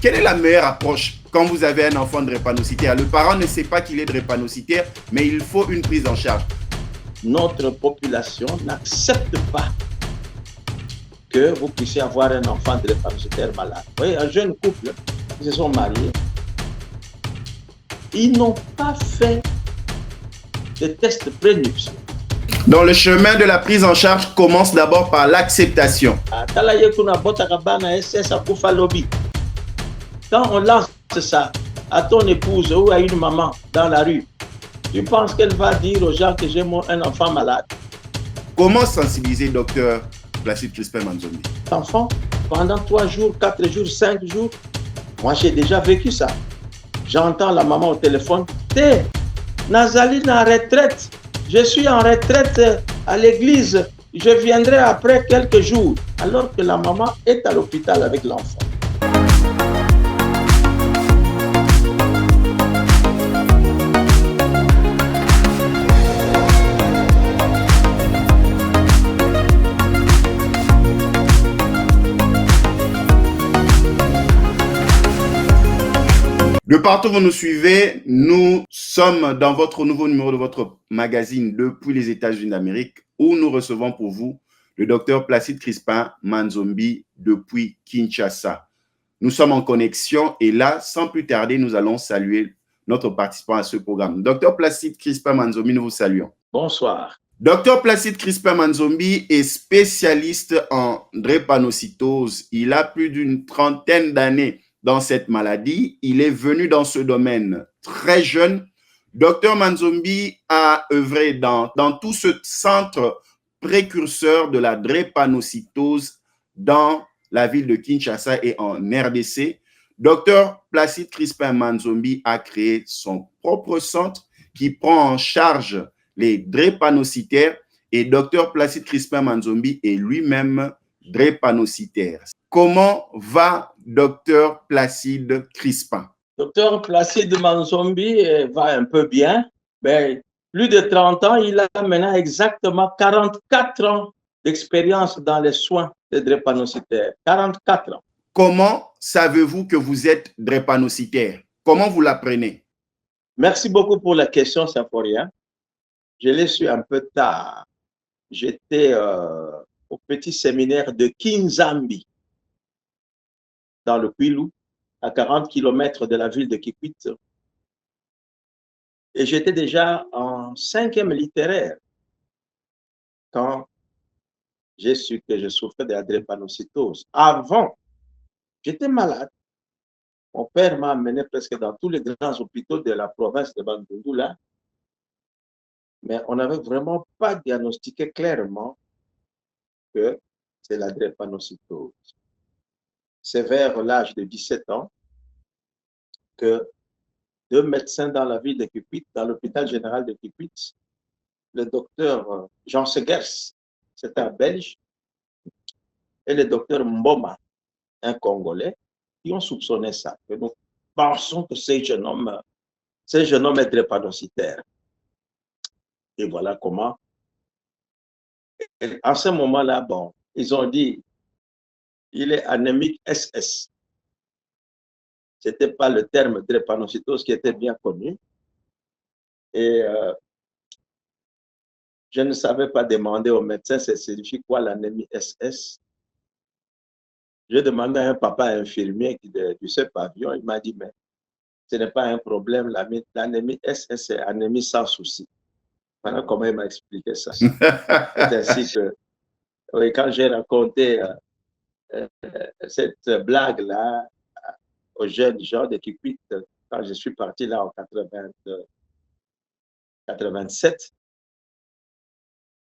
quelle est la meilleure approche quand vous avez un enfant drépanocytaire? Le parent ne sait pas qu'il est drépanocytaire, mais il faut une prise en charge. Notre population n'accepte pas que vous puissiez avoir un enfant drépanocytaire malade. Vous voyez, un jeune couple qui se sont mariés, ils n'ont pas fait de tests prénuptiaux. Donc le chemin de la prise en charge commence d'abord par l'acceptation. Quand on lance ça à ton épouse ou à une maman dans la rue, tu penses qu'elle va dire aux gens que j'ai un enfant malade? Comment sensibiliser docteur Placide Crispin Manzombi? L'enfant, pendant 3 jours, 4 jours, 5 jours, moi j'ai déjà vécu ça. J'entends la maman au téléphone, Nazaline en retraite, je suis en retraite à l'église, je viendrai après quelques jours, alors que la maman est à l'hôpital avec l'enfant. De partout où vous nous suivez, nous sommes dans votre nouveau numéro de votre magazine depuis les États-Unis d'Amérique où nous recevons pour vous le docteur Placide Crispin Manzombi depuis Kinshasa. Nous sommes en connexion et là, sans plus tarder, nous allons saluer notre participant à ce programme. Docteur Placide Crispin Manzombi, nous vous saluons. Bonsoir. Docteur Placide Crispin Manzombi est spécialiste en drépanocytose. Il a plus d'une trentaine d'années dans cette maladie. Il est venu dans ce domaine très jeune. Docteur Manzombi a œuvré dans tout ce centre précurseur de la drépanocytose dans la ville de Kinshasa et en RDC. Docteur Placide Crispin Manzombi a créé son propre centre qui prend en charge les drépanocytaires et Docteur Placide Crispin Manzombi est lui-même drépanocytaire. Comment va Docteur Placide Crispin? Docteur Placide Manzombi va un peu bien. Mais plus de 30 ans, il a maintenant exactement 44 ans d'expérience dans les soins des drépanocytaires. 44 ans. Comment savez-vous que vous êtes drépanocytaire? Comment vous l'apprenez? Merci beaucoup pour la question, Symphorien. Je l'ai su un peu tard. J'étais au petit séminaire de Kinzambi, dans le Kwilu, à 40 km de la ville de Kikwit. Et j'étais déjà en 5e littéraire quand j'ai su que je souffrais de la drépanocytose. Avant, j'étais malade. Mon père m'a amené presque dans tous les grands hôpitaux de la province de Bandundu, là. Mais on n'avait vraiment pas diagnostiqué clairement que c'est la drépanocytose. C'est vers l'âge de 17 ans que 2 médecins dans la ville de Kikwit, dans l'hôpital général de Kikwit, le docteur Jean Segers, c'est un Belge, et le docteur Mboma, un Congolais, qui ont soupçonné ça. Que nous pensons que ce jeune homme est drépanocytaire. Et voilà comment. Et en ce moment-là, bon, ils ont dit, il est anémique SS. Ce n'était pas le terme drépanocytose qui était bien connu. Et je ne savais pas demander au médecin, ça signifie quoi l'anémie SS. J'ai demandé à un papa infirmier du ce pavillon, il m'a dit, mais ce n'est pas un problème, l'anémie SS c'est anémie sans souci. Voilà comment il m'a expliqué ça. C'est ainsi que, oui, quand j'ai raconté cette blague-là aux jeunes gens de Kikwit, quand je suis parti là en 87,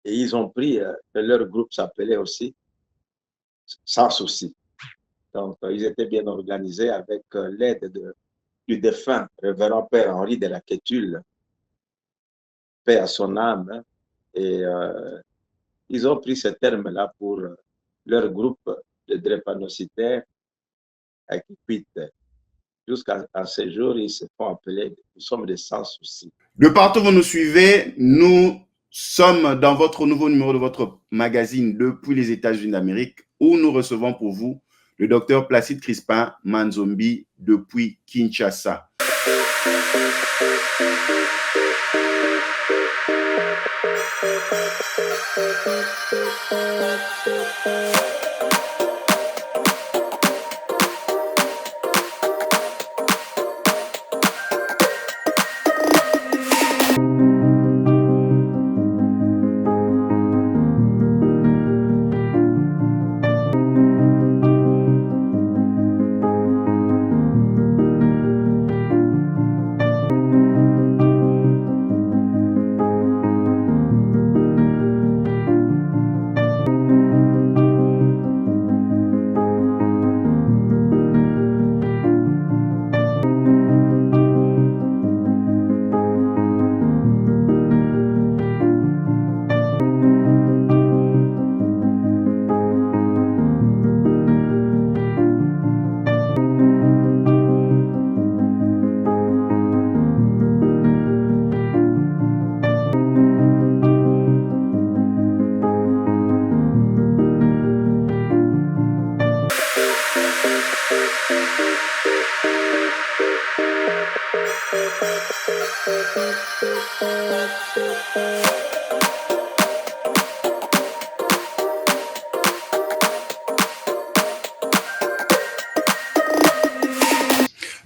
et ils ont pris que leur groupe s'appelait aussi Sans Souci. Donc, ils étaient bien organisés avec l'aide du défunt révérend Père Henri de la Quétule, paix à son âme, hein, et ils ont pris ce terme-là pour leur groupe de drépanocytaires à Kikwit. Jusqu'à ce jour, ils se font appeler, nous sommes des Sans Souci. De partout où vous nous suivez, nous sommes dans votre nouveau numéro de votre magazine depuis les États-Unis d'Amérique où nous recevons pour vous le docteur Placide Crispin Manzombi depuis Kinshasa.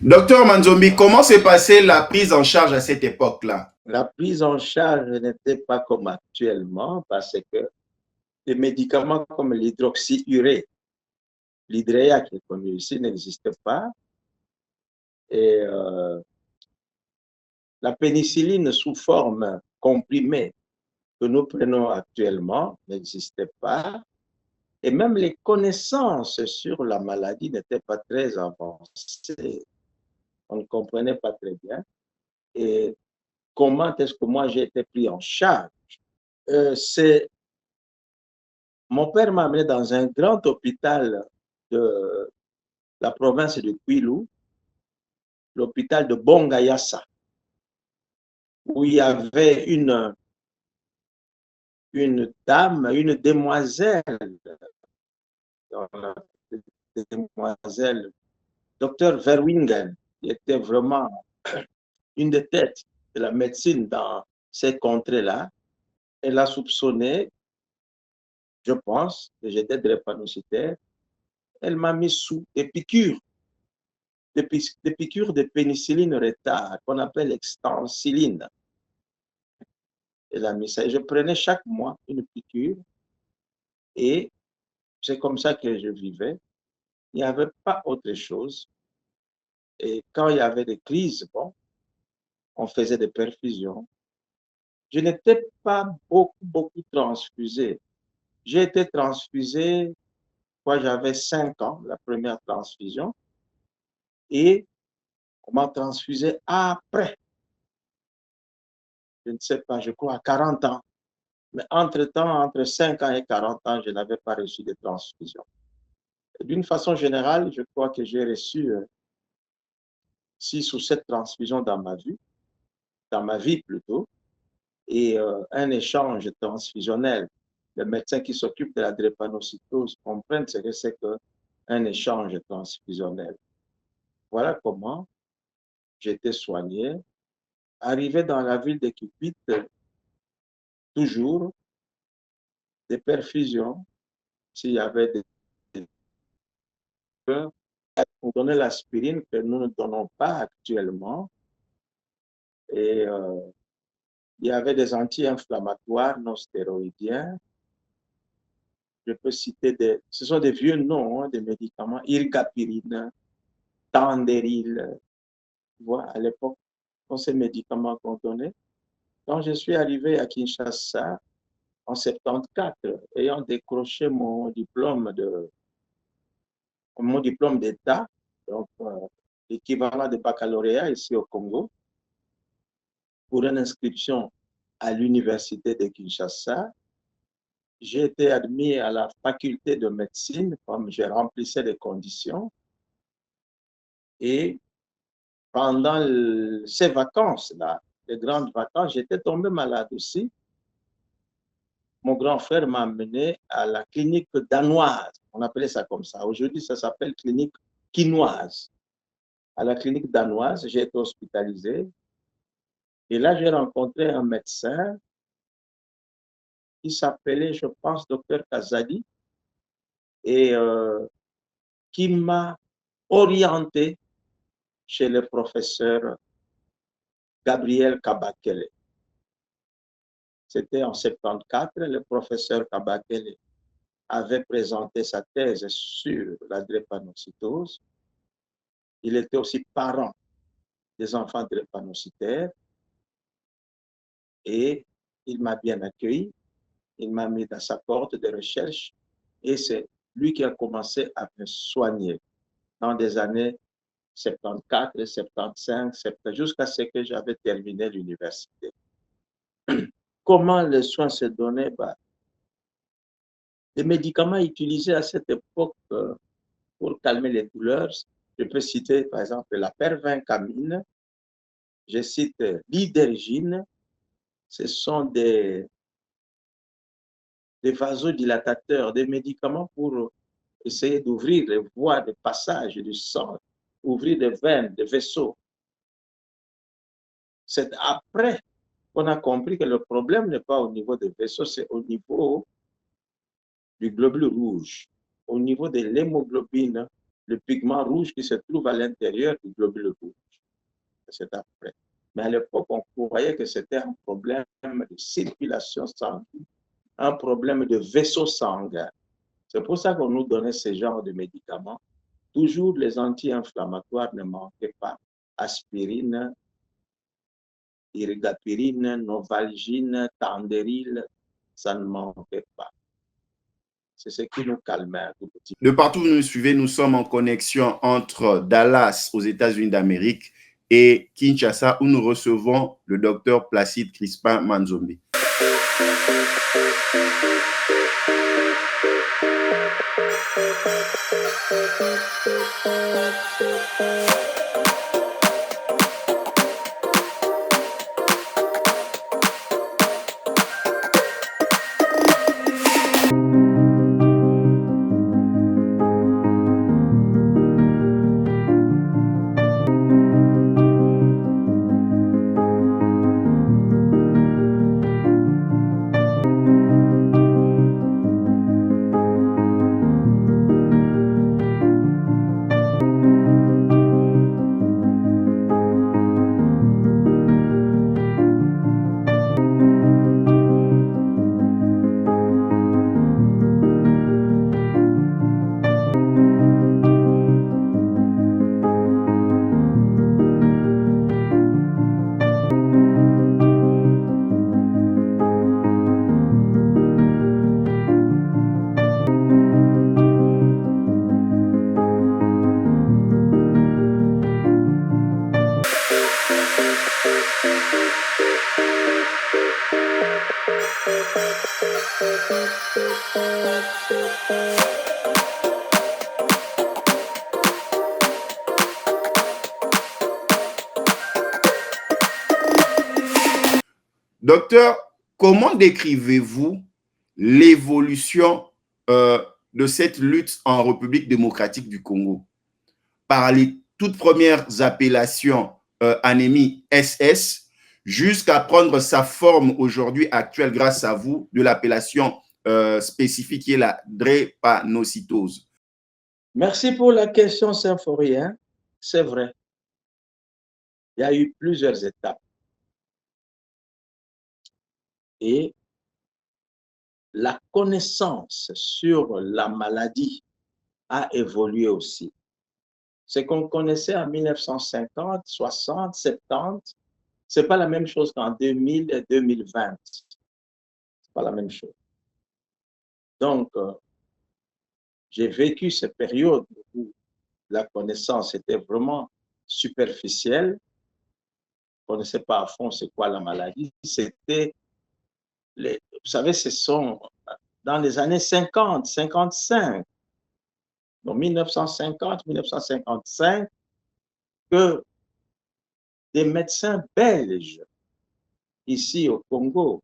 Docteur Manzombi, comment s'est passée la prise en charge à cette époque-là? La prise en charge n'était pas comme actuellement parce que des médicaments comme l'hydroxyurée, l'hydréa qui est connu ici, n'existait pas. Et la pénicilline sous forme comprimée que nous prenons actuellement n'existait pas. Et même les connaissances sur la maladie n'étaient pas très avancées. On ne comprenait pas très bien. Et comment est-ce que moi j'ai été pris en charge? Mon père m'a amené dans un grand hôpital de la province de Kwilu, l'hôpital de Bongayassa, où il y avait une dame, une demoiselle, Dr Verwingen, qui était vraiment une des têtes de la médecine dans ces contrées-là. Elle a soupçonné, je pense, que j'étais drépanocytaire. Elle m'a mis sous des piqûres, des piqûres de pénicilline retard, qu'on appelle extensiline. Elle a mis ça. Et je prenais chaque mois une piqûre et c'est comme ça que je vivais. Il n'y avait pas autre chose. Et quand il y avait des crises, bon, on faisait des perfusions. Je n'étais pas beaucoup transfusé. J'ai été transfusé quand j'avais 5 ans, la première transfusion, et on m'a transfusé après. Je ne sais pas, je crois à 40 ans. Mais entre-temps, entre 5 ans et 40 ans, je n'avais pas reçu de transfusion. D'une façon générale, je crois que j'ai reçu 6 ou 7 transfusions dans ma vie plutôt, et un échange transfusionnel. Les médecins qui s'occupent de la drépanocytose comprennent ce que c'est qu'un échange transfusionnel. Voilà comment j'ai été soigné. Arrivé dans la ville de Kikwit, toujours des perfusions, s'il y avait des on donnait l'aspirine que nous ne donnons pas actuellement. Et il y avait des anti-inflammatoires non stéroïdiens. Je peux citer ce sont des vieux noms, hein, des médicaments, irgapirine, Tanderil. Tu vois, à l'époque, on ces médicaments qu'on donnait. Quand je suis arrivé à Kinshasa en 74, ayant décroché mon diplôme d'État, donc l'équivalent de baccalauréat ici au Congo, pour une inscription à l'université de Kinshasa, j'ai été admis à la faculté de médecine, comme je remplissais les conditions. Et pendant ces vacances-là, les grandes vacances, j'étais tombé malade aussi. mon grand frère m'a amené à la clinique danoise. On appelait ça comme ça. Aujourd'hui, ça s'appelle clinique quinoise. À la clinique danoise, j'ai été hospitalisé. Et là, j'ai rencontré un médecin qui s'appelait, je pense, docteur Kazadi, et qui m'a orienté chez le professeur Gabriel Kabakele. C'était en 74, le professeur Kabakele avait présenté sa thèse sur la drépanocytose. Il était aussi parent des enfants drépanocytaires et il m'a bien accueilli. Il m'a mis dans sa porte de recherche et c'est lui qui a commencé à me soigner dans des années 74, 75, jusqu'à ce que j'avais terminé l'université. Comment les soins se donnaient? Les médicaments utilisés à cette époque pour calmer les douleurs, je peux citer par exemple la pervincamine, je cite l'hydergine, ce sont des vasodilatateurs, des médicaments pour essayer d'ouvrir les voies de passage du sang, ouvrir des veines, des vaisseaux. C'est après qu'on a compris que le problème n'est pas au niveau des vaisseaux, c'est au niveau du globule rouge, au niveau de l'hémoglobine, le pigment rouge qui se trouve à l'intérieur du globule rouge. C'est après. Mais à l'époque, on croyait que c'était un problème de circulation sanguine, un problème de vaisseau sanguin. C'est pour ça qu'on nous donnait ce genre de médicaments. Toujours les anti-inflammatoires ne manquaient pas. Aspirine, irigapirine, novalgine, tandéril, ça ne manquait pas. C'est ce qui nous calmait un tout petit peu. De partout où vous nous suivez, nous sommes en connexion entre Dallas, aux États-Unis d'Amérique, et Kinshasa, où nous recevons le docteur Placide Crispin Manzombi. Docteur, comment décrivez-vous l'évolution de cette lutte en République démocratique du Congo? Par les toutes premières appellations anémie SS jusqu'à prendre sa forme aujourd'hui actuelle grâce à vous de l'appellation spécifique qui est la drépanocytose. Merci pour la question, Symphorien. C'est vrai. Il y a eu plusieurs étapes. Et la connaissance sur la maladie a évolué aussi. Ce qu'on connaissait en 1950, 60, 70, ce n'est pas la même chose qu'en 2000 et 2020. Ce n'est pas la même chose. Donc, j'ai vécu cette période où la connaissance était vraiment superficielle. On ne connaissait pas à fond c'est quoi la maladie. C'était, vous savez, ce sont dans les années 50, 55, donc 1950, 1955, que des médecins belges ici au Congo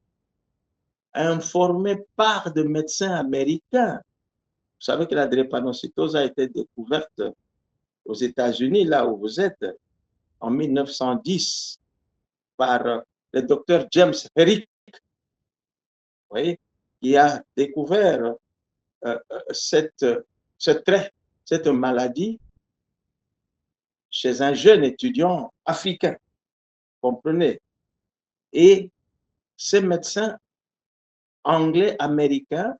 informés par des médecins américains. Vous savez que la drépanocytose a été découverte aux États-Unis, là où vous êtes, en 1910, par le docteur James Herrick, vous voyez, qui a découvert cette maladie chez un jeune étudiant africain, comprenez. Et ces médecins anglais-américains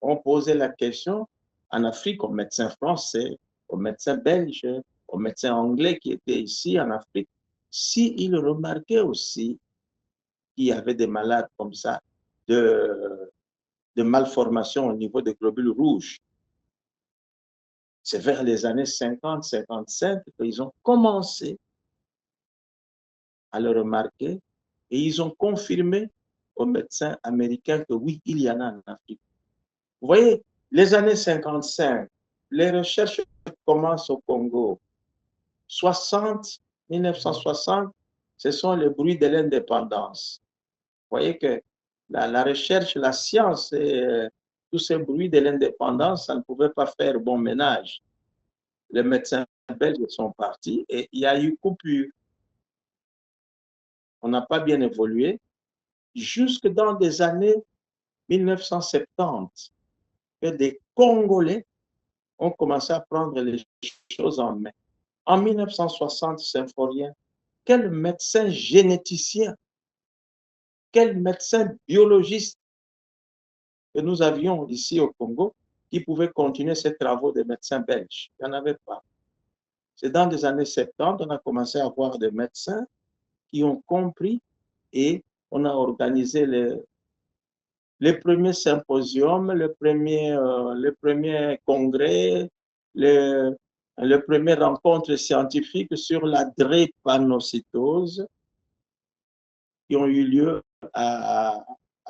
ont posé la question en Afrique aux médecins français, aux médecins belges, aux médecins anglais qui étaient ici en Afrique, s'ils remarquaient aussi qu'il y avait des malades comme ça de malformation au niveau des globules rouges. C'est vers les années 50-55 qu'ils ont commencé à le remarquer et ils ont confirmé aux médecins américains que oui, il y en a en Afrique. Vous voyez, les années 55, les recherches commencent au Congo. 1960, ce sont les bruits de l'indépendance. Vous voyez que la recherche, la science et tous ces bruits de l'indépendance, ça ne pouvait pas faire bon ménage. Les médecins belges sont partis et il y a eu coupure. On n'a pas bien évolué jusque dans les années 1970 que des Congolais ont commencé à prendre les choses en main. En 1960, Symphorien, quel médecin généticien, quel médecin biologiste que nous avions ici au Congo qui pouvait continuer ces travaux des médecins belges. Il n'y en avait pas. C'est dans les années 70, on a commencé à avoir des médecins qui ont compris et on a organisé les premiers symposiums, le premier congrès, les premières rencontres scientifiques sur la drépanocytose qui ont eu lieu à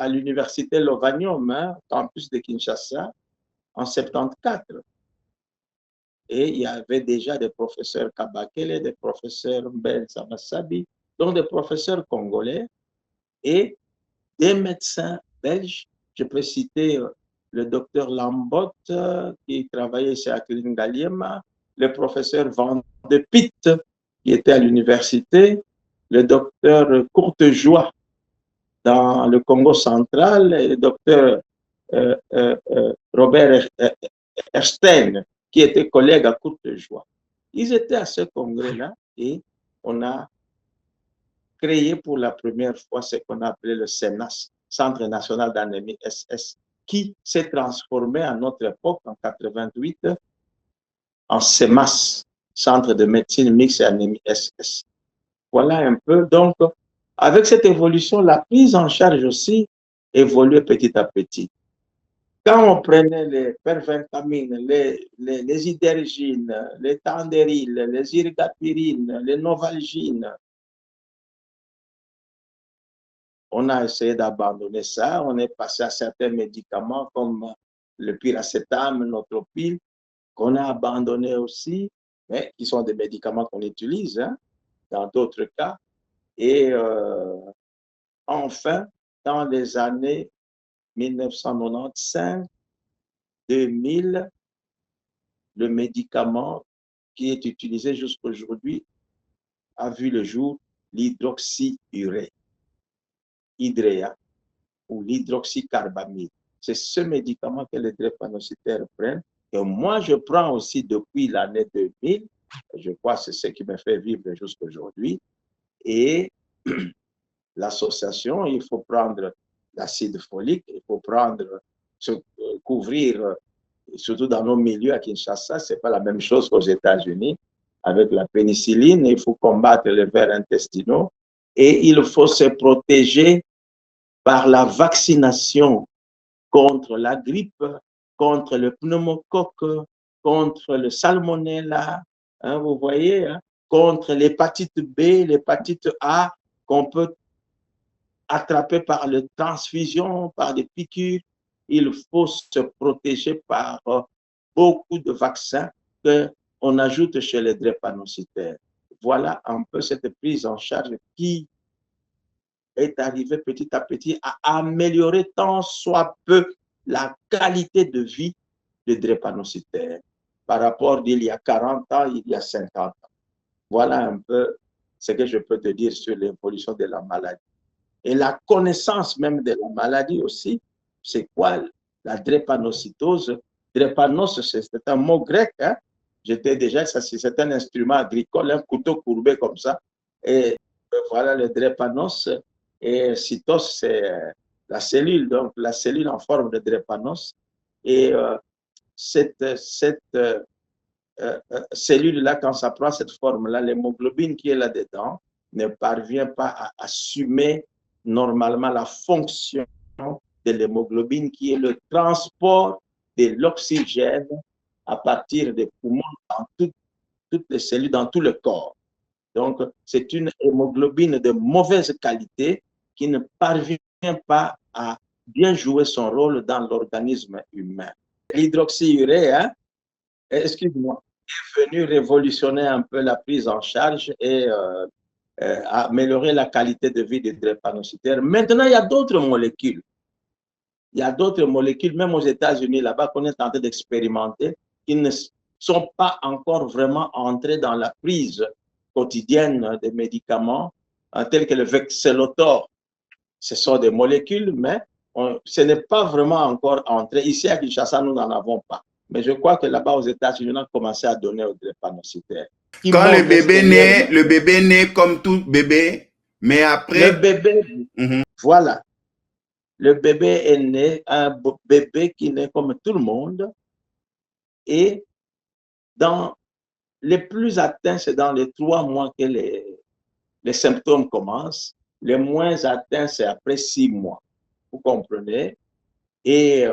l'université Lovanium, campus de Kinshasa, en 74. Et il y avait déjà des professeurs Kabakele, des professeurs Ben Samasabi, donc des professeurs congolais et des médecins belges. Je peux citer le docteur Lambot qui travaillait chez Adeline Galiema, le professeur Van de Pitt qui était à l'université, le docteur Courtejoie dans le Congo central, et le docteur Robert Erstein qui était collègue à Courtejoie. Ils étaient à ce congrès-là et on a créé pour la première fois ce qu'on appelait le CNAS, Centre national d'anémie SS, qui s'est transformé à notre époque, en 88, en CEMAS, Centre de médecine mixte et anémie SS. Voilà un peu. Donc, avec cette évolution, la prise en charge aussi évoluait petit à petit. Quand on prenait les perventamines, les idergines, les tandériles, les irgapirines, les novalgines, on a essayé d'abandonner ça. On est passé à certains médicaments comme le pyracétam, notropil, qu'on a abandonné aussi, mais qui sont des médicaments qu'on utilise dans d'autres cas. Et enfin, dans les années 1995, 2000, le médicament qui est utilisé jusqu'à aujourd'hui a vu le jour, l'hydroxyurée, hydréa ou l'hydroxycarbamide. C'est ce médicament que les drépanocytaires prennent. Et moi, je prends aussi depuis l'année 2000. Je crois que c'est ce qui me fait vivre jusqu'à aujourd'hui. Et l'association, il faut prendre l'acide folique, il faut prendre, se couvrir, surtout dans nos milieux à Kinshasa, ce n'est pas la même chose qu'aux États-Unis. Avec la pénicilline, il faut combattre les vers intestinaux et il faut se protéger par la vaccination contre la grippe, contre le pneumocoque, contre le salmonella, vous voyez, contre l'hépatite B, l'hépatite A, qu'on peut attraper par les transfusions, par des piqûres. Il faut se protéger par beaucoup de vaccins qu'on ajoute chez les drépanocytaires. Voilà un peu cette prise en charge qui est arrivé petit à petit à améliorer tant soit peu la qualité de vie des drépanocytaires par rapport d'il y a 40 ans, il y a 50 ans. Voilà un peu ce que je peux te dire sur l'évolution de la maladie. Et la connaissance même de la maladie aussi, c'est quoi la drépanocytose? Drépanocytose, c'est un mot grec, hein? J'étais déjà, c'est un instrument agricole, un couteau courbé comme ça. Et voilà le drépanocytose. Et cytose, c'est la cellule, donc la cellule en forme de drépanocytose. Et cette cellule-là, quand ça prend cette forme-là, l'hémoglobine qui est là-dedans ne parvient pas à assumer normalement la fonction de l'hémoglobine qui est le transport de l'oxygène à partir des poumons dans toutes les cellules, dans tout le corps. Donc, c'est une hémoglobine de mauvaise qualité qui ne parvient pas à bien jouer son rôle dans l'organisme humain. L'hydroxyurée, hein, excuse-moi, est venu révolutionner un peu la prise en charge et améliorer la qualité de vie des drépanocytaires. Maintenant, il y a d'autres molécules. Il y a d'autres molécules, même aux États-Unis, là-bas, qu'on est en train d'expérimenter, qui ne sont pas encore vraiment entrées dans la prise quotidienne des médicaments, tels que le Vexelotor. Ce sont des molécules, mais ce n'est pas vraiment encore entré. Ici, à Kinshasa, nous n'en avons pas. Mais je crois que là-bas, aux États-Unis, on a commencé à donner aux drépanocytaires. Quand le bébé naît comme tout bébé, mais après... Le bébé, voilà. Le bébé est né, un bébé qui naît comme tout le monde. Et dans les plus atteints, c'est dans les 3 mois que les symptômes commencent. Les moins atteints, c'est après 6 mois. Vous comprenez? Et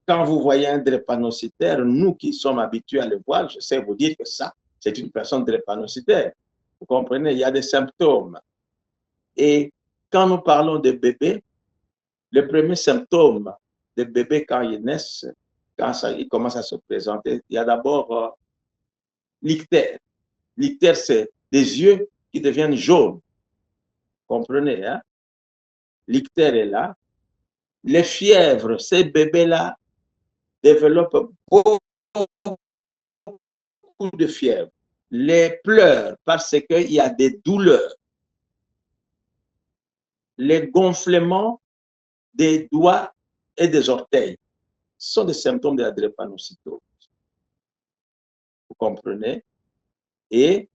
quand vous voyez un drépanocytaire, nous qui sommes habitués à le voir, je sais vous dire que ça, c'est une personne drépanocytaire. Vous comprenez? Il y a des symptômes. Et quand nous parlons de bébé, le premier symptôme de bébé quand il naît, quand il commence à se présenter, il y a d'abord l'ictère. L'ictère, c'est des yeux qui deviennent jaunes. Vous comprenez, hein? L'ictère est là. Les fièvres, ces bébés-là développent beaucoup de fièvre. Les pleurs, parce qu'il y a des douleurs. Les gonflements des doigts et des orteils. Ce sont des symptômes de la drépanocytose. Vous comprenez? Et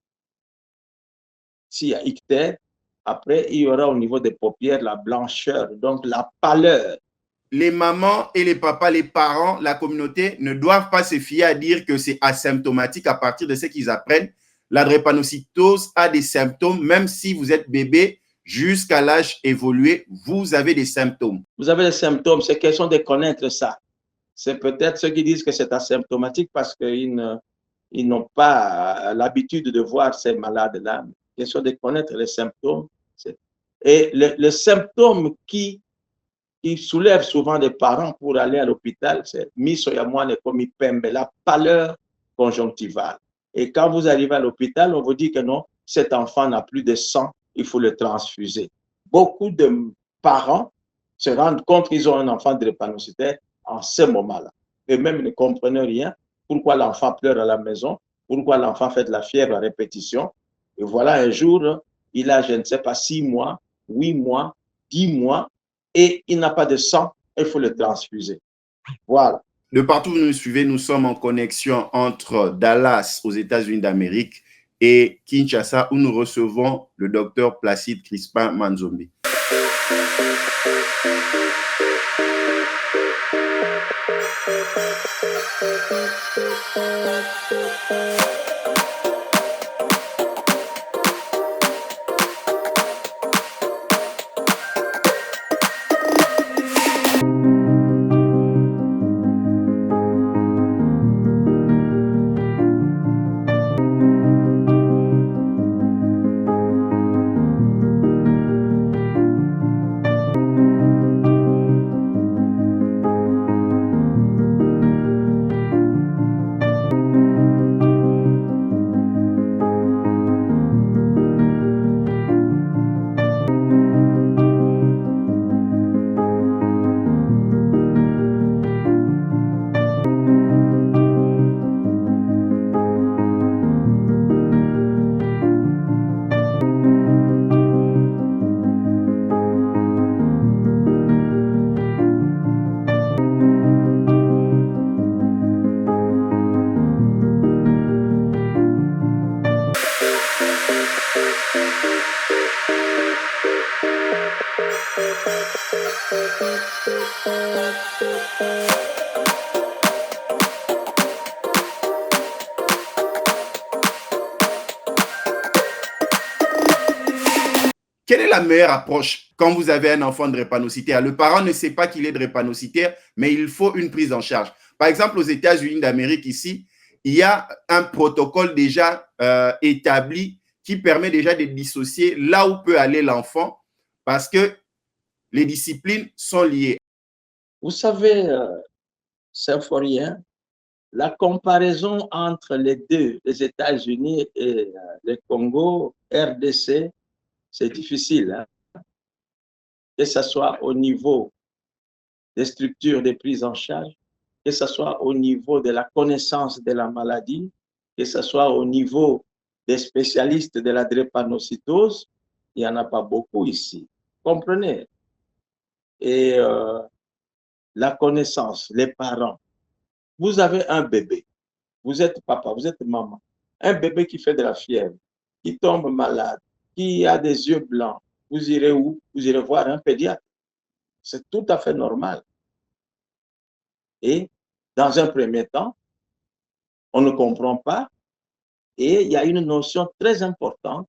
s'il y a ictère, après, il y aura au niveau des paupières la blancheur, donc la pâleur. Les mamans et les papas, les parents, la communauté ne doivent pas se fier à dire que c'est asymptomatique à partir de ce qu'ils apprennent. La drépanocytose a des symptômes, même si vous êtes bébé, jusqu'à l'âge évolué, vous avez des symptômes. Vous avez des symptômes, c'est question de connaître ça. C'est peut-être ceux qui disent que c'est asymptomatique parce qu'ils n'ont pas l'habitude de voir ces malades-là. Question de connaître les symptômes. Et le symptôme qui soulève souvent des parents pour aller à l'hôpital, c'est misoyamwane komipembe, la pâleur conjonctivale. Et quand vous arrivez à l'hôpital, on vous dit que non, cet enfant n'a plus de sang, il faut le transfuser. Beaucoup de parents se rendent compte qu'ils ont un enfant drépanocytaire en ce moment-là. Eux-mêmes ne comprennent rien. Pourquoi l'enfant pleure à la maison? Pourquoi l'enfant fait de la fièvre à répétition? Et voilà, un jour, il a, je ne sais pas, 6 mois, 8 mois, 10 mois, et il n'a pas de sang, il faut le transfuser. Voilà. De partout où vous nous suivez, nous sommes en connexion entre Dallas, aux États-Unis d'Amérique, et Kinshasa, où nous recevons le docteur Placide Crispin Manzombi. quelle est la meilleure approche quand vous avez un enfant drépanocytaire? Le parent ne sait pas qu'il est drépanocytaire, mais il faut une prise en charge. Par exemple, aux États-Unis d'Amérique, ici, il y a un protocole déjà établi qui permet déjà de dissocier là où peut aller l'enfant parce que les disciplines sont liées. Vous savez, Symphorien, la comparaison entre les deux, les États-Unis et le Congo, RDC, c'est difficile. Hein? Que ce soit au niveau des structures de prise en charge, que ce soit au niveau de la connaissance de la maladie, que ce soit au niveau des spécialistes de la drépanocytose, il n'y en a pas beaucoup ici. Comprenez? Et la connaissance, les parents. Vous avez un bébé, vous êtes papa, vous êtes maman, un bébé qui fait de la fièvre, qui tombe malade, qui a des yeux blancs, vous irez où? Vous irez voir un pédiatre. C'est tout à fait normal. Et dans un premier temps, on ne comprend pas et il y a une notion très importante.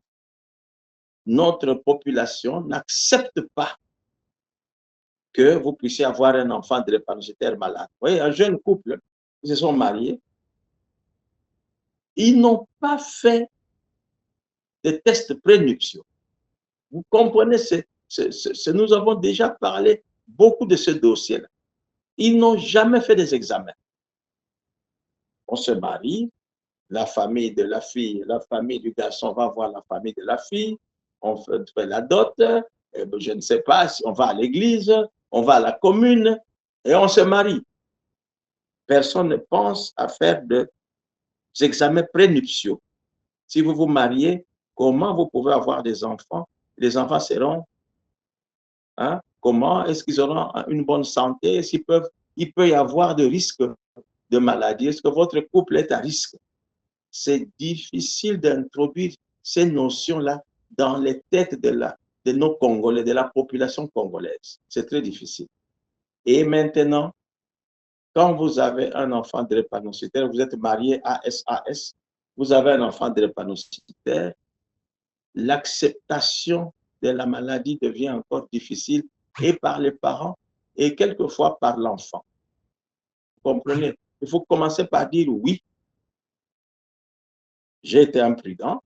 Notre population n'accepte pas que vous puissiez avoir un enfant drépanocytaire malade. Vous voyez, un jeune couple, ils se sont mariés, ils n'ont pas fait de tests prénuptiaux. Vous comprenez, nous avons déjà parlé beaucoup de ce dossier-là. Ils n'ont jamais fait des examens. On se marie, la famille de la fille, la famille du garçon va voir la famille de la fille, on fait la dot, je ne sais pas si on va à l'église, on va à la commune et on se marie. Personne ne pense à faire des examens prénuptiaux. Si vous vous mariez, comment vous pouvez avoir des enfants? Les enfants seront, hein, comment est-ce qu'ils auront une bonne santé? Est-ce il peut y avoir de risques de maladie? Est-ce que votre couple est à risque? C'est difficile d'introduire ces notions-là dans les têtes de nos Congolais, de la population congolaise. C'est très difficile. Et maintenant, quand vous avez un enfant drépanocytaire, vous êtes marié à SAS, vous avez un enfant drépanocytaire, l'acceptation de la maladie devient encore difficile et par les parents et quelquefois par l'enfant. Vous comprenez? Il faut commencer par dire oui. J'ai été imprudent,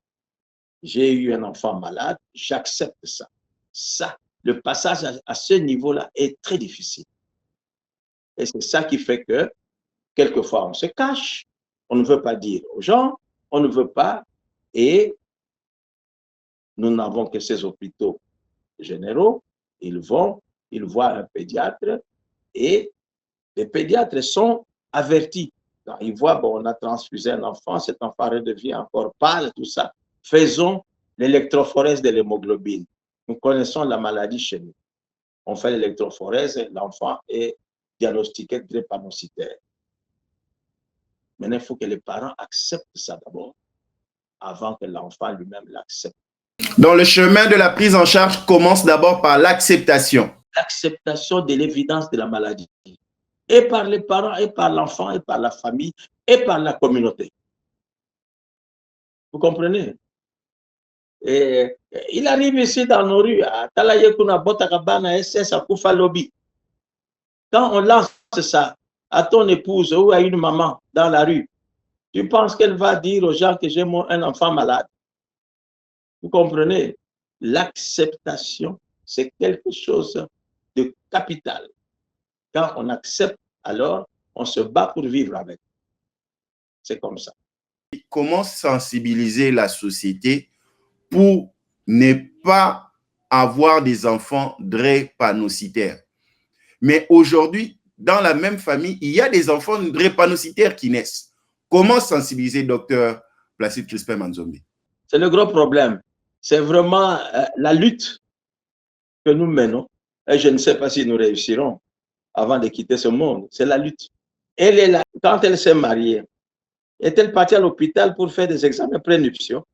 j'ai eu un enfant malade, j'accepte ça. Ça, le passage à ce niveau-là est très difficile. Et c'est ça qui fait que, quelquefois, on se cache, on ne veut pas dire aux gens, on ne veut pas, et nous n'avons que ces hôpitaux généraux, ils voient un pédiatre, et les pédiatres sont avertis. Quand ils voient, bon, on a transfusé un enfant, cet enfant redevient encore pâle, tout ça. Faisons l'électrophorèse de l'hémoglobine. Nous connaissons la maladie chez nous. On fait l'électrophorèse et l'enfant est diagnostiqué drépanocytaire. Maintenant, il faut que les parents acceptent ça d'abord, avant que l'enfant lui-même l'accepte. Donc, le chemin de la prise en charge commence d'abord par l'acceptation. L'acceptation de l'évidence de la maladie. Et par les parents, et par l'enfant, et par la famille, et par la communauté. Vous comprenez? Et il arrive ici dans nos rues, à Talayekuna, Botakabana, SS, à Koufa Lobby. Quand on lance ça à ton épouse ou à une maman dans la rue, tu penses qu'elle va dire aux gens que j'ai un enfant malade? Vous comprenez? L'acceptation, c'est quelque chose de capital. Quand on accepte, alors on se bat pour vivre avec. C'est comme ça. Comment sensibiliser la société pour ne pas avoir des enfants drépanocytaires? Mais aujourd'hui, dans la même famille, il y a des enfants drépanocytaires qui naissent. Comment sensibiliser, docteur Placide Crispin Manzombi? C'est le gros problème. C'est vraiment la lutte que nous menons. Et je ne sais pas si nous réussirons avant de quitter ce monde. C'est la lutte. Elle est là. Quand elle s'est mariée, est-elle partie à l'hôpital pour faire des examens prénuptiaux?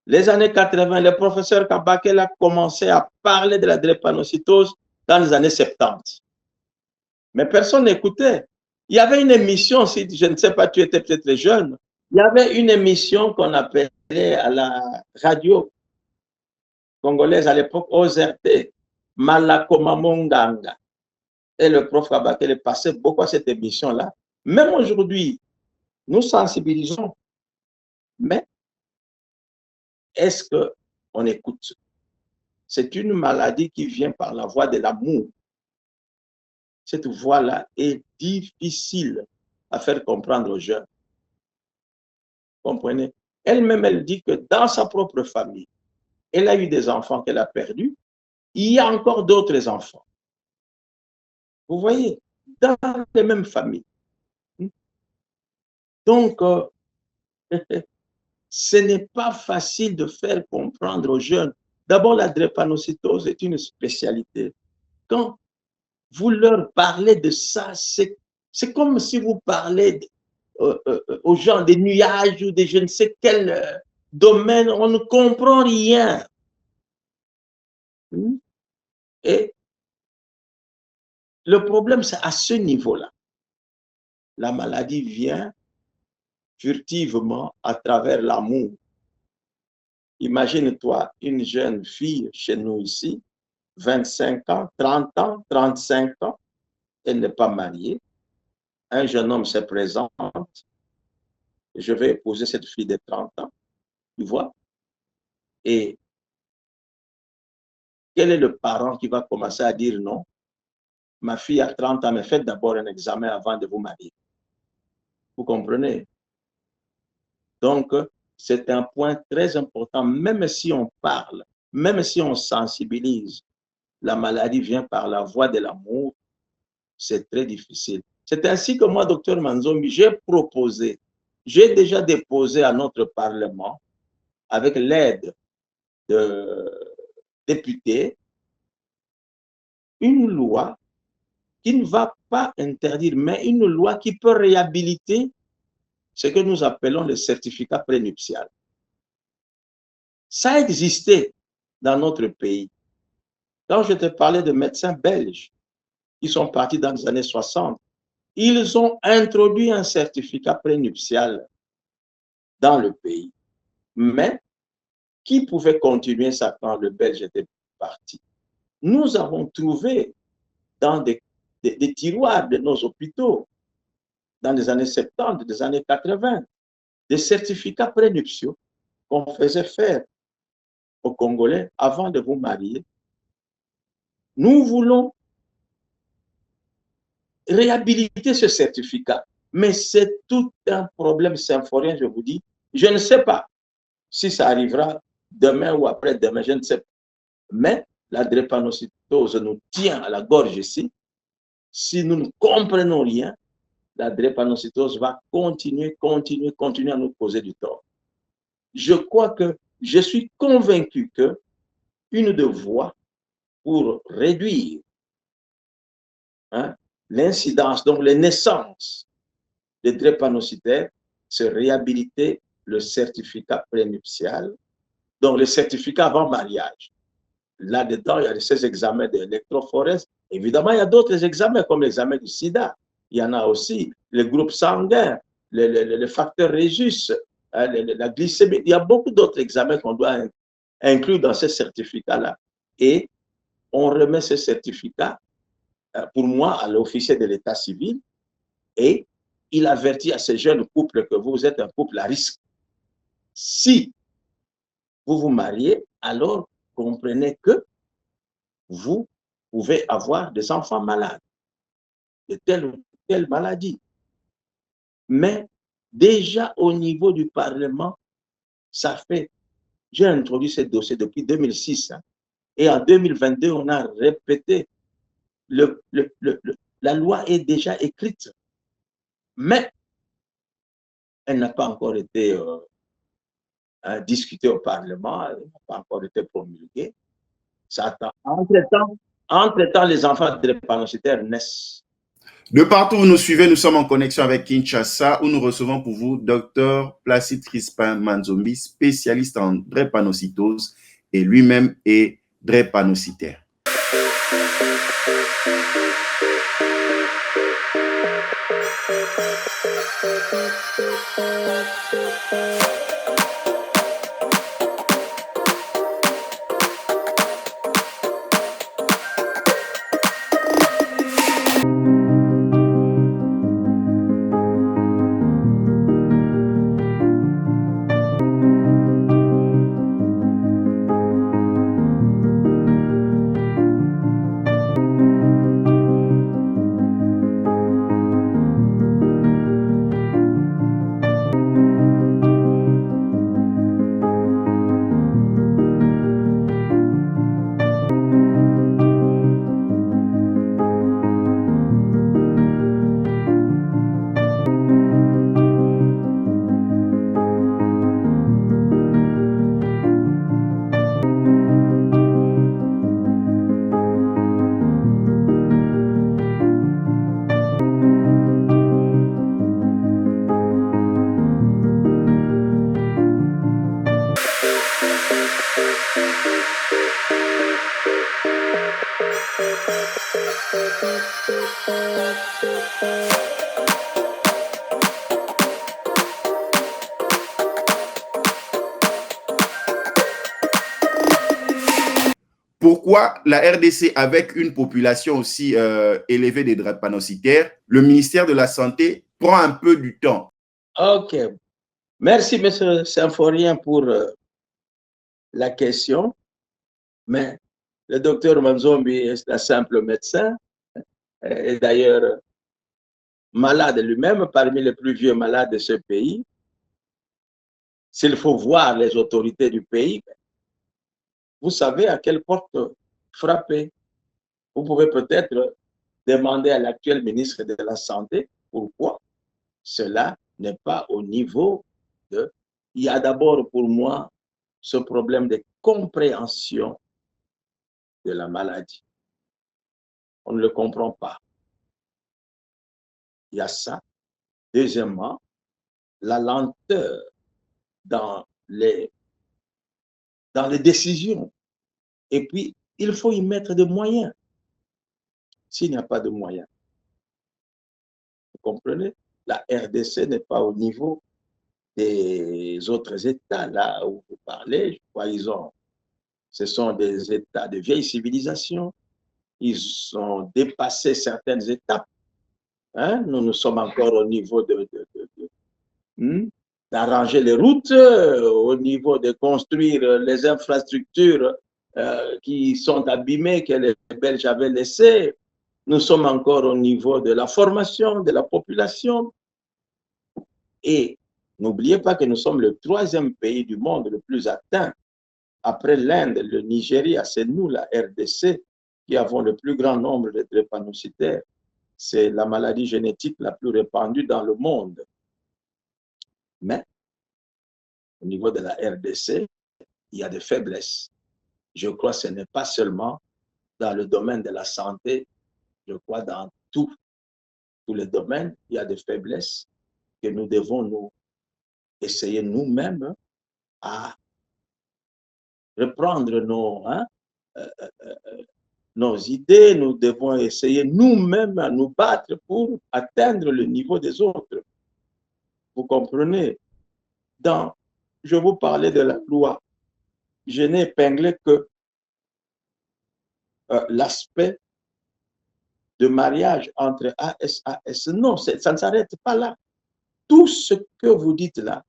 Les années 80, le professeur Kabakel a commencé à parler de la drépanocytose dans les années 70. Mais personne n'écoutait. Il y avait une émission, si je ne sais pas, tu étais peut-être jeune, il y avait une émission qu'on appelait à la radio, congolaise à l'époque, OZRT, Malakomamonganga. Et le prof Kabakele passait beaucoup à cette émission-là. Même aujourd'hui, nous sensibilisons. Mais est-ce qu'on écoute? C'est une maladie qui vient par la voie de l'amour. Cette voie-là est difficile à faire comprendre aux jeunes. Comprenez? Elle-même, elle dit que dans sa propre famille, elle a eu des enfants qu'elle a perdus. Il y a encore d'autres enfants. Vous voyez, dans les mêmes familles. Donc, ce n'est pas facile de faire comprendre aux jeunes. D'abord, la drépanocytose est une spécialité. Quand vous leur parlez de ça, c'est comme si vous parlez aux gens des nuages ou de je ne sais quel domaine, on ne comprend rien. Et le problème, c'est à ce niveau-là. La maladie vient furtivement à travers l'amour. Imagine-toi une jeune fille chez nous ici, 25 ans, 30 ans, 35 ans, elle n'est pas mariée. Un jeune homme se présente, je vais épouser cette fille de 30 ans, tu vois. Et quel est le parent qui va commencer à dire non? Ma fille a 30 ans, mais faites d'abord un examen avant de vous marier. Vous comprenez? Donc, c'est un point très important, même si on parle, même si on sensibilise, la maladie vient par la voie de l'amour, c'est très difficile. C'est ainsi que moi, docteur Manzombi, j'ai déjà déposé à notre Parlement, avec l'aide de députés, une loi qui ne va pas interdire, mais une loi qui peut réhabiliter ce que nous appelons le certificat prénuptial. Ça a existé dans notre pays. Quand je te parlais de médecins belges qui sont partis dans les années 60, ils ont introduit un certificat prénuptial dans le pays. Mais qui pouvait continuer ça quand le Belge était parti? Nous avons trouvé dans des tiroirs de nos hôpitaux, dans les années 70, des années 80, des certificats prénuptiaux qu'on faisait faire aux Congolais avant de vous marier. Nous voulons réhabiliter ce certificat, mais c'est tout un problème symphorien, je vous dis. Je ne sais pas si ça arrivera demain ou après-demain, je ne sais pas. Mais la drépanocytose nous tient à la gorge ici. Si nous ne comprenons rien, la drépanocytose va continuer à nous causer du tort. Je suis convaincu que une des voies pour réduire l'incidence, donc les naissances des drépanocytaires, c'est réhabiliter le certificat prénuptial, donc le certificat avant mariage. Là-dedans, il y a ces examens d'électrophorèse. Évidemment, il y a d'autres examens comme l'examen du sida. Il y en a aussi les groupes sanguins, le facteur Rhésus, la glycémie. Il y a beaucoup d'autres examens qu'on doit inclure dans ces certificats-là. Et on remet ce certificat, pour moi, à l'officier de l'état civil et il avertit à ces jeunes couples que vous êtes un couple à risque. Si vous vous mariez, alors comprenez que vous pouvez avoir des enfants malades de telle ou telle maladie. Mais déjà au niveau du Parlement, ça fait, j'ai introduit ce dossier depuis 2006, et en 2022, on a répété, la loi est déjà écrite, mais elle n'a pas encore été discutée au Parlement, elle n'a pas encore été promulguée. Ça attend. Entre-temps, les enfants drépanocytaires naissent. De partout où vous nous suivez, nous sommes en connexion avec Kinshasa, où nous recevons pour vous Dr Placide Crispin Manzombi, spécialiste en drépanocytose et lui-même est drépanocytaire. Pourquoi la RDC, avec une population aussi élevée des drépanocytaires, le ministère de la Santé prend un peu du temps? Ok. Merci, M. Symphorien, pour la question. Mais le docteur Manzombi est un simple médecin, et d'ailleurs malade lui-même, parmi les plus vieux malades de ce pays. S'il faut voir les autorités du pays, vous savez à quelle porte frapper. Vous pouvez peut-être demander à l'actuel ministre de la Santé pourquoi cela n'est pas au niveau de... Il y a d'abord pour moi ce problème de compréhension de la maladie. On ne le comprend pas. Il y a ça. Deuxièmement, la lenteur dans les décisions. Et puis, il faut y mettre des moyens. S'il n'y a pas de moyens, vous comprenez? La RDC n'est pas au niveau des autres États, là où vous parlez. Je crois ce sont des États de vieille civilisation. Ils ont dépassé certaines étapes. Hein? Nous sommes encore au niveau d'arranger les routes, au niveau de construire les infrastructures qui sont abîmées, que les Belges avaient laissées. Nous sommes encore au niveau de la formation de la population. Et n'oubliez pas que nous sommes le 3e pays du monde le plus atteint. Après l'Inde, le Nigeria, c'est nous, la RDC, qui avons le plus grand nombre de drépanocytaires. C'est la maladie génétique la plus répandue dans le monde. Mais, au niveau de la RDC, il y a des faiblesses. Je crois que ce n'est pas seulement dans le domaine de la santé, je crois dans tous les domaines, il y a des faiblesses que nous devons nous essayer nous-mêmes à reprendre nos idées. Nous devons essayer nous-mêmes à nous battre pour atteindre le niveau des autres. Vous comprenez? Je vous parlais de la loi. Je n'ai épinglé que l'aspect de mariage entre ASAS. Non, ça ne s'arrête pas là. Tout ce que vous dites là,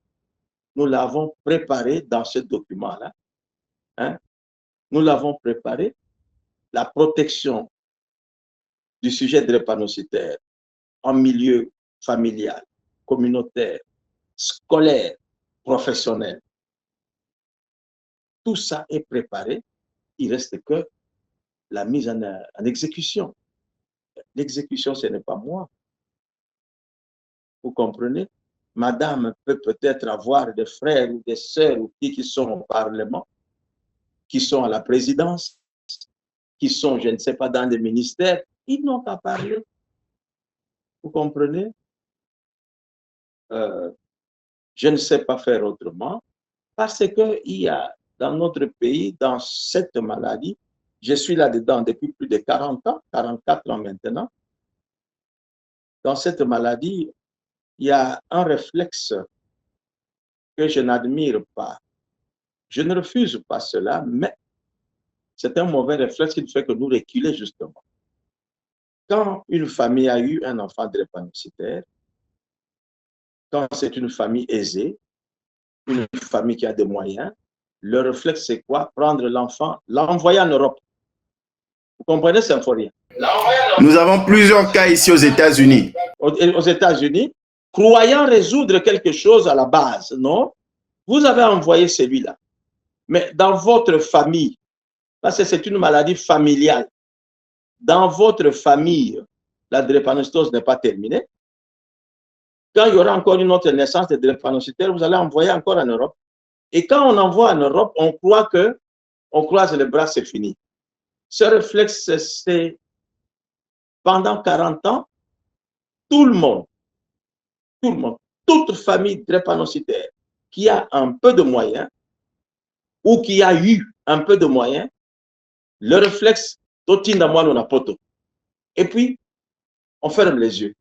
nous l'avons préparé dans ce document-là. Hein? Nous l'avons préparé. La protection du sujet drépanocytaire en milieu familial, communautaire, scolaire, professionnel. Tout ça est préparé. Il reste que la mise en exécution. L'exécution, ce n'est pas moi. Vous comprenez? Madame peut peut-être avoir des frères ou des sœurs ou qui sont au Parlement, qui sont à la présidence, qui sont, je ne sais pas, dans des ministères. Ils n'ont pas parlé. Vous comprenez? Je ne sais pas faire autrement parce qu'il y a dans notre pays, dans cette maladie, je suis là-dedans depuis plus de 40 ans, 44 ans maintenant. Dans cette maladie, il y a un réflexe que je n'admire pas. Je ne refuse pas cela, mais c'est un mauvais réflexe qui fait que nous reculer justement. Quand une famille a eu un enfant drépanocytaire, quand c'est une famille aisée, une famille qui a des moyens, le réflexe c'est quoi? Prendre l'enfant, l'envoyer en Europe. Vous comprenez, Symphorien? Nous avons plusieurs cas ici aux États-Unis. Aux États-Unis, croyant résoudre quelque chose à la base, non? Vous avez envoyé celui-là. Mais dans votre famille, parce que c'est une maladie familiale, dans votre famille, la drépanocytose n'est pas terminée. Quand il y aura encore une autre naissance de drépanocytaires, vous allez envoyer encore en Europe. Et quand on envoie en Europe, on croit qu'on croise les bras, c'est fini. Ce réflexe, c'est pendant 40 ans, tout le monde, toute famille drépanocytaire qui a un peu de moyens ou qui a eu un peu de moyens, le réflexe, totinda mwana na poto. Et puis, on ferme les yeux.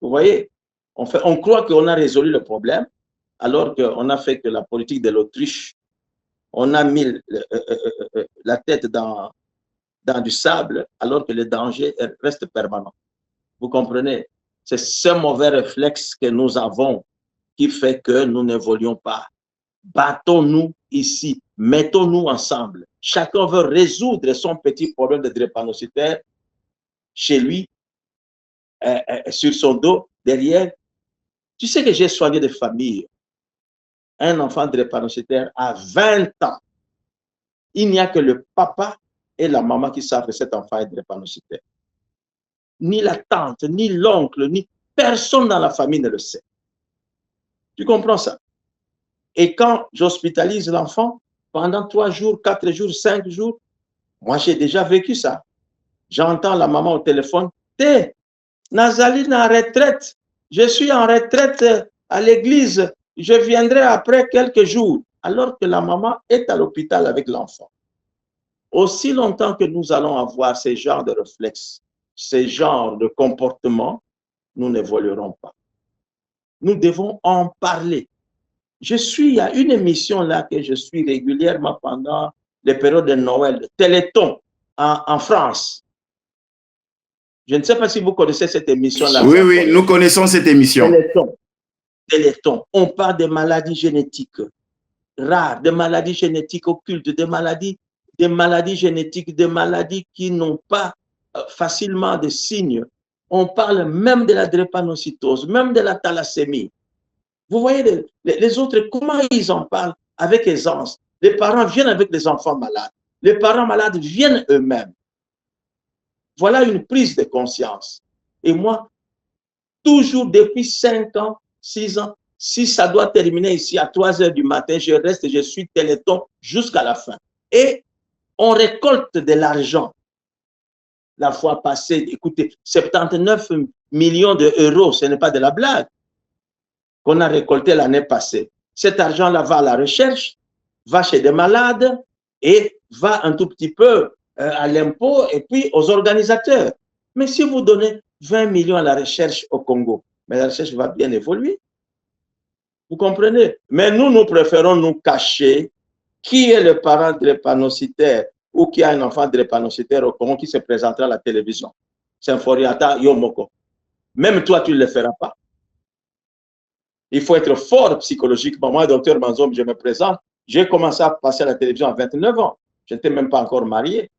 Vous voyez, on croit qu'on a résolu le problème, alors qu'on a fait que la politique de l'autruche, on a mis la tête dans du sable, alors que le danger reste permanent. Vous comprenez? C'est ce mauvais réflexe que nous avons qui fait que nous n'évoluons pas. Battons-nous ici, mettons-nous ensemble. Chacun veut résoudre son petit problème de drépanocytaire chez lui, sur son dos, derrière. Tu sais que j'ai soigné des familles. Un enfant drépanocytaire à 20 ans. Il n'y a que le papa et la maman qui savent que cet enfant est drépanocytaire. Ni la tante, ni l'oncle, ni personne dans la famille ne le sait. Tu comprends ça? Et quand j'hospitalise l'enfant, pendant 3 jours, 4 jours, 5 jours, moi j'ai déjà vécu ça. J'entends la maman au téléphone, t'es Nazaline en retraite, je suis en retraite à l'église, je viendrai après quelques jours, alors que la maman est à l'hôpital avec l'enfant. Aussi longtemps que nous allons avoir ces genres de réflexes, ces genres de comportements, nous n'évoluerons pas. Nous devons en parler. Il y a une émission là que je suis régulièrement pendant les périodes de Noël, Téléthon, en France. Je ne sais pas si vous connaissez cette émission-là. Oui, oui, nous connaissons cette émission. Téléthon. Téléthon. On parle des maladies génétiques rares, des maladies génétiques occultes, des maladies génétiques, des maladies qui n'ont pas facilement de signes. On parle même de la drépanocytose, même de la thalassémie. Vous voyez les autres, comment ils en parlent avec aisance. Les parents viennent avec les enfants malades. Les parents malades viennent eux-mêmes. Voilà une prise de conscience. Et moi, toujours depuis 5 ans, 6 ans, si ça doit terminer ici à 3 heures du matin, je reste, je suis Téléthon jusqu'à la fin. Et on récolte de l'argent. La fois passée, écoutez, 79 millions d'euros, ce n'est pas de la blague, qu'on a récolté l'année passée. Cet argent-là va à la recherche, va chez des malades et va un tout petit peu à l'impôt et puis aux organisateurs. Mais si vous donnez 20 millions à la recherche au Congo, mais la recherche va bien évoluer. Vous comprenez? Mais nous préférons nous cacher qui est le parent drépanocytaire ou qui a un enfant drépanocytaire au Congo qui se présentera à la télévision. C'est un Foriata Yomoko. Même toi, tu ne le feras pas. Il faut être fort psychologiquement. Moi, docteur Manzom, je me présente. J'ai commencé à passer à la télévision à 29 ans. Je n'étais même pas encore marié.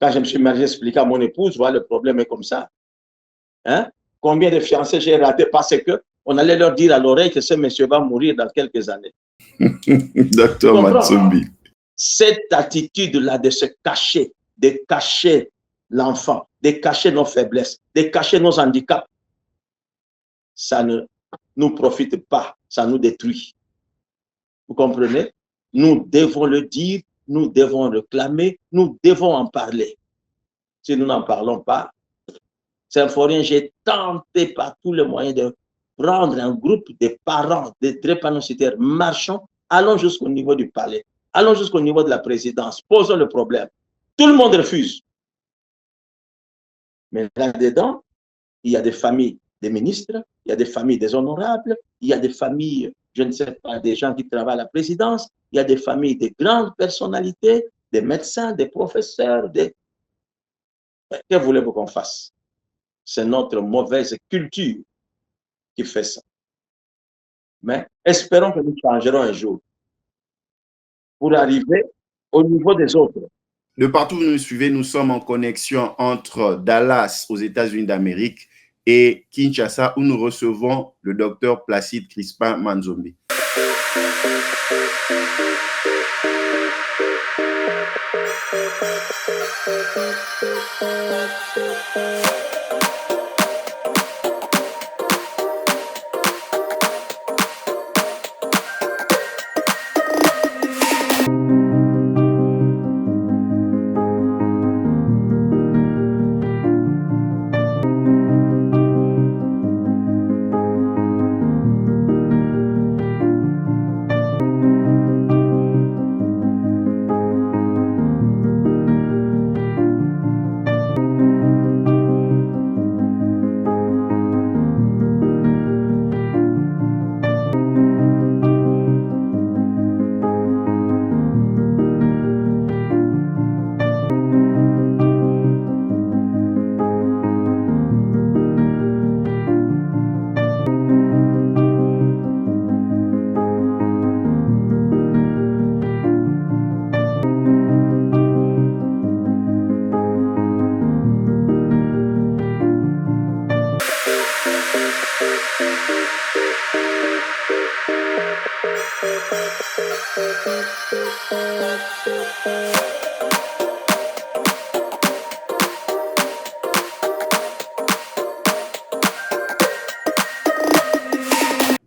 Quand je me suis marié, j'ai expliqué à mon épouse, voilà, le problème est comme ça. Hein? Combien de fiancés j'ai raté parce qu'on allait leur dire à l'oreille que ce monsieur va mourir dans quelques années. Docteur Matsombi. Cette attitude-là de se cacher, de cacher l'enfant, de cacher nos faiblesses, de cacher nos handicaps, ça ne nous profite pas, ça nous détruit. Vous comprenez? Nous devons le dire, nous devons réclamer, nous devons en parler. Si nous n'en parlons pas, Symphorien, j'ai tenté par tous les moyens de prendre un groupe de parents, de drépanocytaires marchants, allons jusqu'au niveau du palais, allons jusqu'au niveau de la présidence, posons le problème. Tout le monde refuse. Mais là-dedans, il y a des familles des ministres, il y a des familles des honorables, il y a des familles, je ne sais pas, des gens qui travaillent à la présidence, il y a des familles de grandes personnalités, des médecins, des professeurs, des... Que voulez-vous qu'on fasse? C'est notre mauvaise culture qui fait ça. Mais espérons que nous changerons un jour pour arriver au niveau des autres. De partout où nous suivez, nous sommes en connexion entre Dallas, aux États-Unis d'Amérique, et Kinshasa, où nous recevons le docteur Placide Crispin Manzombi.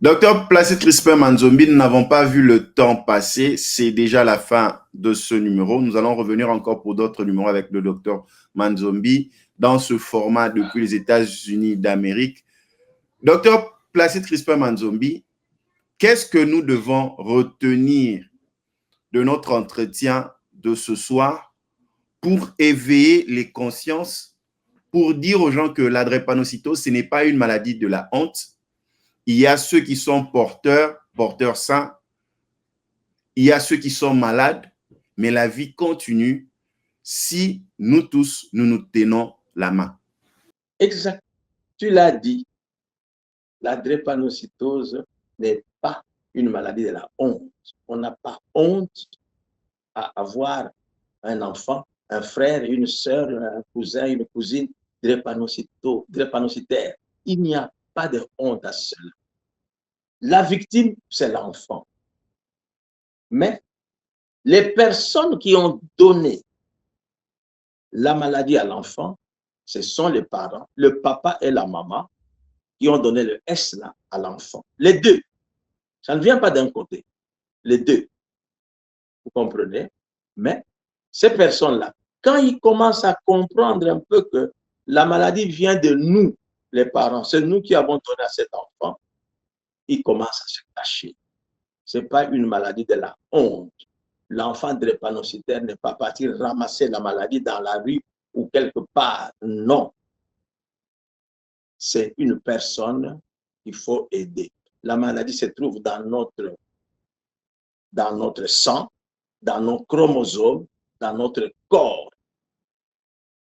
Docteur Placide Crispin Manzombi, nous n'avons pas vu le temps passer. C'est déjà la fin de ce numéro. Nous allons revenir encore pour d'autres numéros avec le docteur Manzombi dans ce format depuis les États-Unis d'Amérique. Docteur Placide Crispin Manzombi, qu'est-ce que nous devons retenir de notre entretien de ce soir pour éveiller les consciences, pour dire aux gens que la drépanocytose, ce n'est pas une maladie de la honte. Il y a ceux qui sont porteurs sains. Il y a ceux qui sont malades, mais la vie continue si nous tous, nous nous tenons la main. Exact. Tu l'as dit. La drépanocytose n'est pas une maladie de la honte. On n'a pas honte à avoir un enfant, un frère, une sœur, un cousin, une cousine drépanocytaire. Il n'y a pas de honte à cela. La victime, c'est l'enfant. Mais les personnes qui ont donné la maladie à l'enfant, ce sont les parents, le papa et la maman, qui ont donné le S là à l'enfant. Les deux. Ça ne vient pas d'un côté. Les deux. Vous comprenez? Mais ces personnes-là, quand ils commencent à comprendre un peu que la maladie vient de nous, les parents, c'est nous qui avons donné à cet enfant, ils commencent à se cacher. Ce n'est pas une maladie de la honte. L'enfant drépanocytaire n'est pas parti ramasser la maladie dans la rue ou quelque part. Non. C'est une personne qu'il faut aider. La maladie se trouve dans notre sang, dans nos chromosomes, dans notre corps.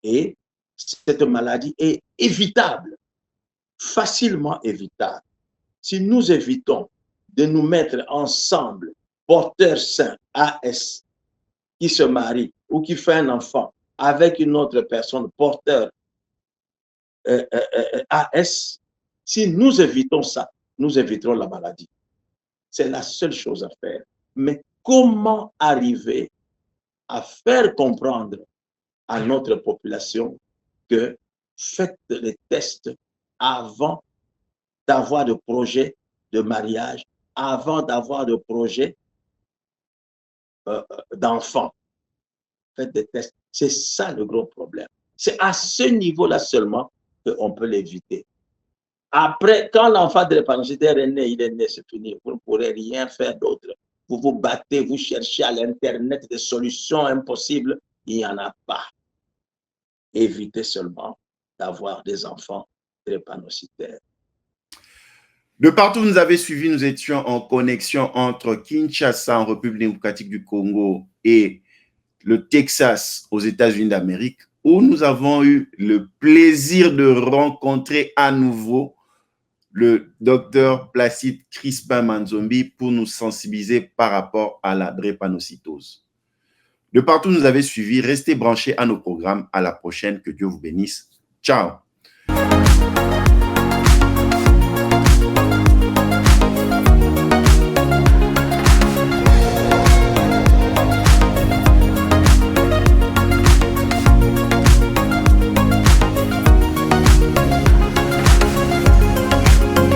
Et cette maladie est évitable, facilement évitable. Si nous évitons de nous mettre ensemble, porteurs sains, AS, qui se marie ou qui fait un enfant avec une autre personne porteur AS, si nous évitons ça, nous éviterons la maladie. C'est la seule chose à faire. Mais comment arriver à faire comprendre à notre population que faites les tests avant d'avoir de projet de mariage, avant d'avoir de projet d'enfants. Faites des tests. C'est ça le gros problème. C'est à ce niveau-là seulement qu'on peut l'éviter. Après, quand l'enfant drépanocytaire est né, il est né, c'est fini. Vous ne pourrez rien faire d'autre. Vous vous battez, vous cherchez à l'Internet des solutions impossibles. Il n'y en a pas. Évitez seulement d'avoir des enfants drépanocytaires. De partout où nous avez suivi, nous étions en connexion entre Kinshasa, en République démocratique du Congo, et le Texas, aux États-Unis d'Amérique, où nous avons eu le plaisir de rencontrer à nouveau le docteur Placide Crispin Manzombi pour nous sensibiliser par rapport à la drépanocytose. De partout où nous avez suivi, restez branchés à nos programmes. À la prochaine. Que Dieu vous bénisse. Ciao.